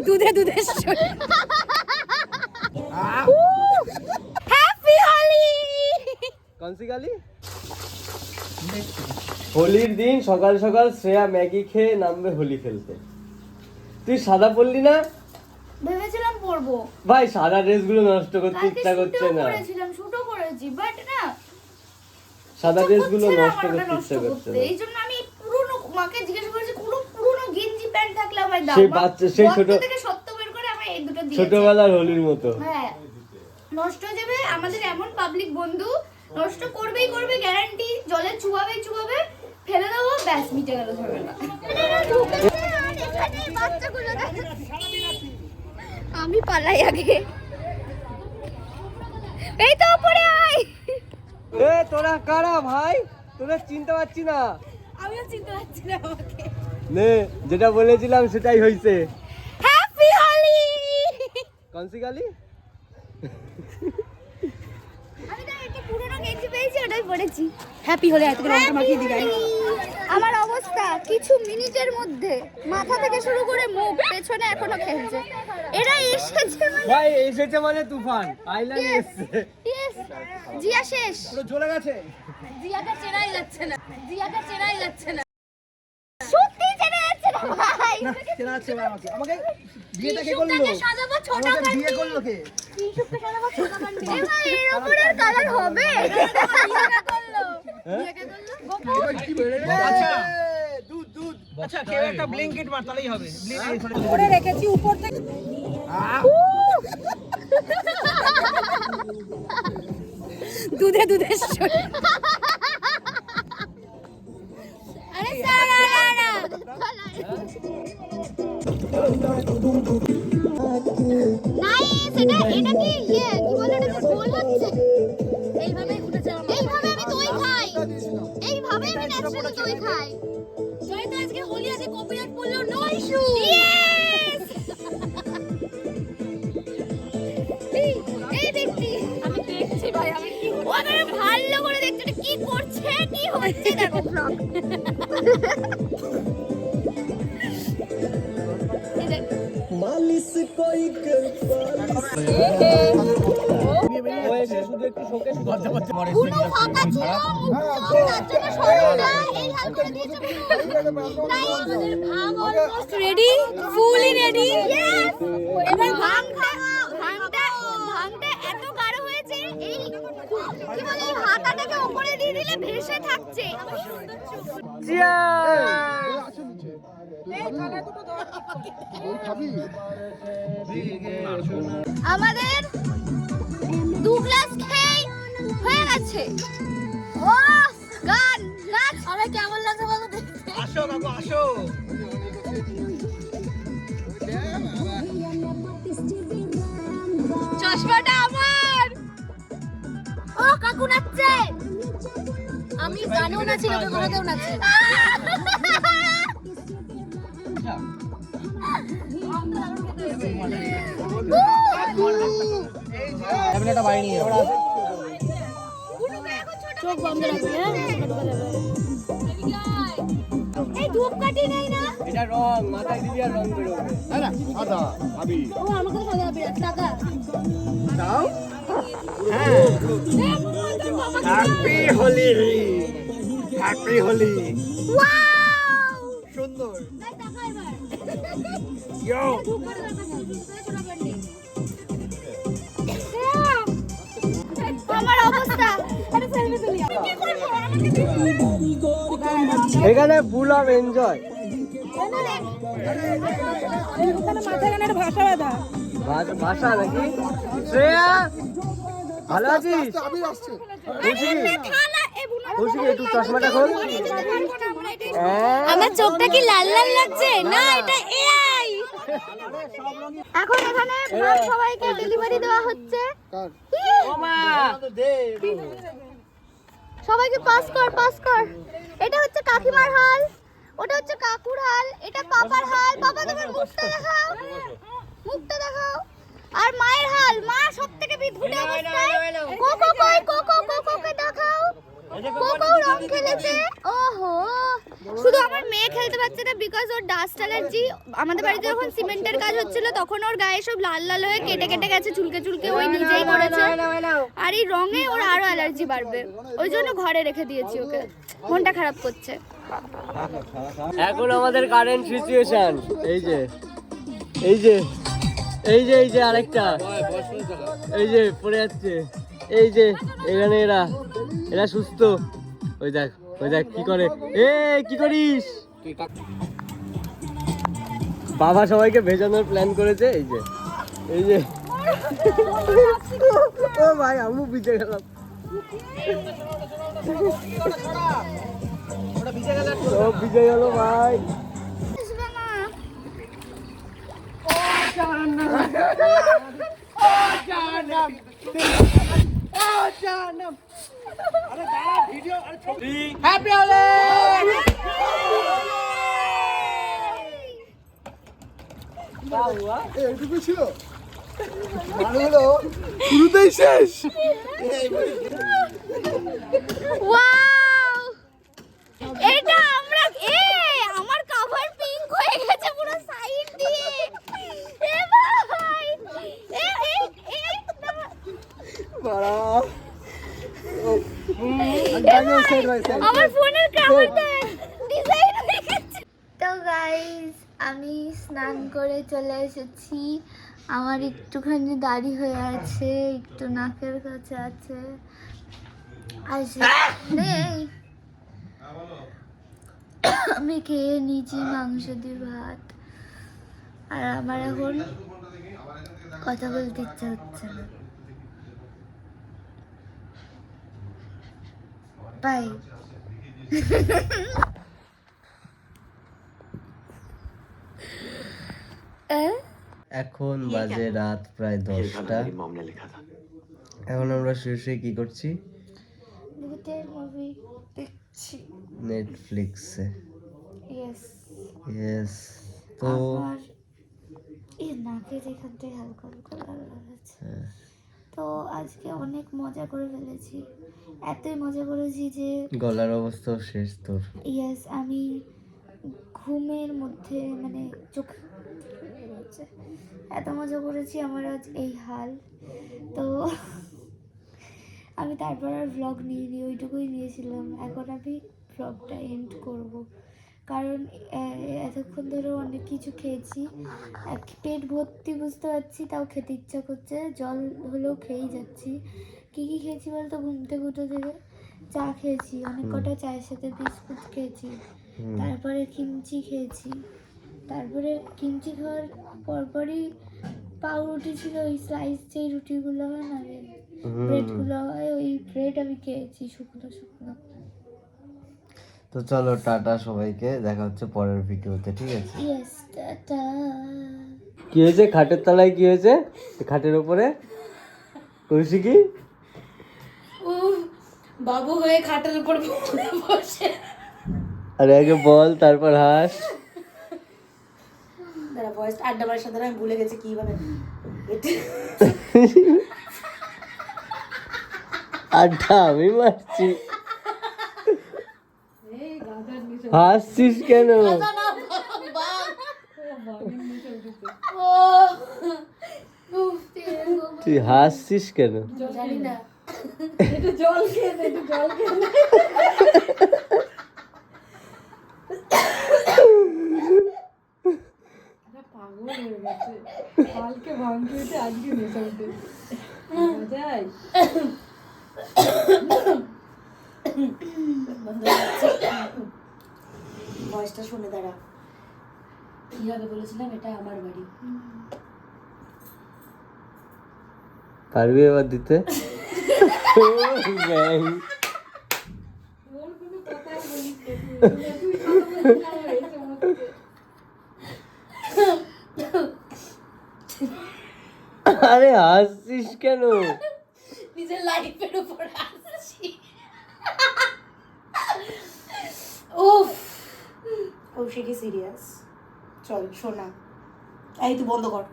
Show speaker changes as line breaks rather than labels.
दूधे दूधे happy Holi.
कौन सी गाली? হোলির দিন সকাল সকাল শ্রেয়া ম্যাগি খেয়ে নামবে হোলি খেলতে। তুই সাদা পরলি না?
ভেবেছিলাম পরবো।
ভাই সাদা ড্রেসগুলো নষ্ট করতে ইচ্ছা করছে না।
শুটও করেছি বাট না
সাদা ড্রেসগুলো নষ্ট করতে ইচ্ছা করছে না।
এইজন্য আমি পুরনো মাকে জিজ্ঞেস করেছি পুরনো গেঞ্জি প্যান্ট থাকলে আমায় দাও।
সেই বাচ্চা সেই ছোট
থেকে সত্য বের করে আমায় এই দুটো দিয়েছে।
ছোটবেলার হোলির মতো।
হ্যাঁ নষ্ট হয়ে যাবে। আমাদের এমন পাবলিক বন্ধু নষ্ট করবেই করবে গ্যারান্টি। জলে চুবাবে ফেলে দেবো ব্যাস মিটে গেল ঝগড়া। আমি পালাই আগে। এই তো পড়ে আয়।
এ তোরা কারা ভাই? তোরা চিনতে পারছি না।
আমিও চিনতে পারছি না ওকে।
নে যেটা বলেছিলাম সেটাই হইছে।
হ্যাপি হোলি।
কোন সি গালি?
আমি তো একটা পুরনো গেঞ্জি পেয়েছি ওটাই পরেছি। হ্যাপি হোলি। আজকে রংটা মাখিয়ে দি গাইস। আমার অবস্থা কিছু মিনিটের মধ্যে মাথা থেকে শুরু করে মুখ পেছনে এখনো খেলছে। এরা এসেছে মানে
ভাই এসেছে মানে তুফান আইল্যান্ড এসেছে।
ইয়েস জিয়া শেষ।
পুরো চলে গেছে।
জিয়াকে চেনাই যাচ্ছে না। সত্যি চেনা যাচ্ছে না ভাই।
চেনা যাচ্ছে ভাই আমাকে বিয়েটা কে করলো?
সাজাবো ছোটা বান্ডি। বিয়ে করলো কে? কিশুকে সাজাবো ছোটা বান্ডি। এ ভাই এর উপরে কালার হবে। বিয়ে করলো। গোপন
কি বেড়ে গেছে? আচ্ছা দুধ
আচ্ছা কেউ একটা ব্লিঙ্কেট মার তাহলেই হবে।
উপরে রেখেছি উপর থেকে। দুধে আরে সারা নাইস। এটা কি কি বলে এটা গোল হচ্ছে। এইভাবে আমি দই খাই। এইভাবে আমি ন্যাচারাল দই খাই। জয় তো আজকে হোলি আছে কপিরাইট বললো নো ইস্যু। ইয়েস। এই দেখছি আমি দেখছি ভাই আমি কি ওদের ভালো করে দেখতে এটা কি করছে কি হচ্ছে দেখো ব্লগ।
মালিশ কই কর ওইসে শুধু একটু শোকে শুধু
কোনো ফাঁকা ছিল মুখ তার জন্য সরোনা এই হাল করে দিয়েছে। তাই আমাদের ভাগ অলমোস্ট রেডি ফুলি রেডি। ইয়েস এবার ভাঙটা এত গাঢ় হয়েছে এই কি বলে এই হাতাটাকে উপরে দিয়ে দিলে ভেসে থাকছে। আমাদের 2 গ্লাস খেয়ে হয়ে গেছে। ও গান নাচ সবাই কেমন লাগছে বলো দেখতে।
আসো বাবু আসো।
চশমাটা আমার। ও কাকু নাচছে। আমি গানেও নাচি লোকে ঘোরাতেও নাচি।
ক্যামেরাটা বাইরে নিয়ে যাও।
চোখ বন্ধ রাখবি হ্যাঁ। এই ধূপকাঠি নেই না?
এটা রং মাথায় দিবি আর রং বেরোবে।
না সাদা ভাবি।
ও আমাকে তো সাদা বিরাট টাকা
দাও। হ্যাঁ happy Holi. Happy Holi.
Wow
সুন্দর।
নাই টাকা এবার।
ইয়ো
ধূপকাঠি দরকার নেই। ছোটা বান্ডি। আমার অবস্থা আরে সেলফি তুলি। আমি কি করব?
এখানে ফুল অফ এনজয়।
এখানে মাথা গানের ভাষা বাঁধা।
ভাষা নাকি? শ্রেয়া ভালো আছিস? কৌশিক একটু চশমাটা খোল।
আমার চোখটা কি লাল লাল লাগছে? না এটা এআই। এখন এখানে ভাত সবাইকে ডেলিভারি দেওয়া হচ্ছে। সবাইকে পাস কর। এটা হচ্ছে কাকিমার হাল, ওটা হচ্ছে কাকুর হাল, এটা পাপার হাল। পাপা তোমার মুখটা দেখাও। আর মায়ের হাল, মা সবথেকে বিধুটে অবস্থায়। কোকো কই কোকোকে দেখাও। কোকো রং খেলেছে। ওহো, শুধু আমার মেয়ে খেলতে পারছে না বিকজ ওর ডাস্ট অ্যালার্জি। আমাদের বাড়িতে যখন সিমেন্টের কাজ হচ্ছিল তখন ওর গায়ে সব লাল লাল হয়ে কেটে কেটে গেছে, চুলকে চুলকে ওই নিজেই করেছে। আর এই রঙে ওর আরো অ্যালার্জি বাড়বে, ওই জন্য ঘরে রেখে দিয়েছি ওকে। মনটা খারাপ করছে।
এখন আমাদের কারেন্ট সিচুয়েশন এই যে এই যে এই যে এই যে আরেকটা এই যে পড়ে যাচ্ছে, এই যে এখানে এরা এরা সুস্থ। ওই দেখ কি করে, এ কি করিস? বাবা সবাইকে ভেজানোর প্ল্যান করেছে। এই যে ও ভাই আমি ভিজে গেলাম। সব ভিজে গেল ভাই।
হ্যাপি হোলি। এইটুকু ছিল, মানে হলো শুরুতেই শেষ।
ওয়াও, এটা আমরা আমার কভার পিঙ্ক হয়ে গেছে পুরো সাইড দিয়ে। এ ভাই, আমার ফোনের কভারটা ডিজাইন হয়ে গেছে। তো গাইস, আমি স্নান করে চলে এসেছি। আমার একটুখানি দাড়ি হয়ে আছে, একটু নাকের কাছে আছে, নেই। আমি খেয়ে নিয়েছি মাংস দিয়ে ভাত, আর আমার এখন কথা বলতে ইচ্ছা হচ্ছে না। বাই।
এখন বাজে রাত প্রায় 10টা। এখন আমরা শুয়ে কি করছি?
ভূতের মুভি দেখছি
নেটফ্লিক্সে।
ইয়েস।
তো
আমার নাকের এখান থেকে হালকা হালকা লাগাচ্ছে। তো আজকে অনেক মজা করে ফেলেছি, এতই মজা করেছি যে
গলার অবস্থাও শেষ তোর।
ইয়েস, আমি ঘুমের মধ্যে মানে চোখ এত মজা করেছি, আমার আজ এই হাল। তো আমি তারপর আর ভ্লগ নিইনি, ওইটুকুই নিয়েছিলাম। এখন আমি ভ্লগটা এন্ড করব, কারণ এতক্ষণ ধরে অনেক কিছু খেয়েছি, পেট ভর্তি বুঝতে পারছি, তাও খেতে ইচ্ছা করছে। জল হলেও খেয়েই যাচ্ছি। কী কী খেয়েছি বলতো? ঘুম থেকে উঠে থেকে চা খেয়েছি, অনেক কটা চায়ের সাথে বিস্কুট খেয়েছি, তারপরে কিমচি খেয়েছি, তারপরে কিমচি খাওয়ার পরপরই পাউরুটি ছিল, ওই স্লাইস যেই রুটিগুলো হয় না, ব্রেডগুলো হয়, ওই ব্রেড আমি খেয়েছি শুকনো শুকনো।
তো চলো টাটা সবাইকে, দেখা হচ্ছে পরের ভিডিওতে, ঠিক আছে?
Yes, tata.
কি হয়েছে খাটের তলায়? কি হয়েছে খাটের উপরে? কইছি কি?
ও বাবু হয়ে খাটের উপর বসে।
আরে আগে বল, তারপর হাস।
দাঁড়া, ভয়েস আড্ডা মারার সাথে আমি ভুলে গেছি কিভাবে
আড্ডা আমি মারছি। হাসছিস কেন? তুই হাসছিস কেন?
জানি না।
কালকে ভাঙতে উঠে আজকে নেশা উঠে যায়।
ভয়েসটা শুনে দাঁড়া, কিভাবে বলেছিলাম এটা আমার বাড়ি।
পারবি এবার দিতে? আরে হাসছিস কেন?
নিজের লাইফের উপর হাসছি। ও সে কি সিরিয়াস? চল শোনা, এই তুই বন্ধ কর।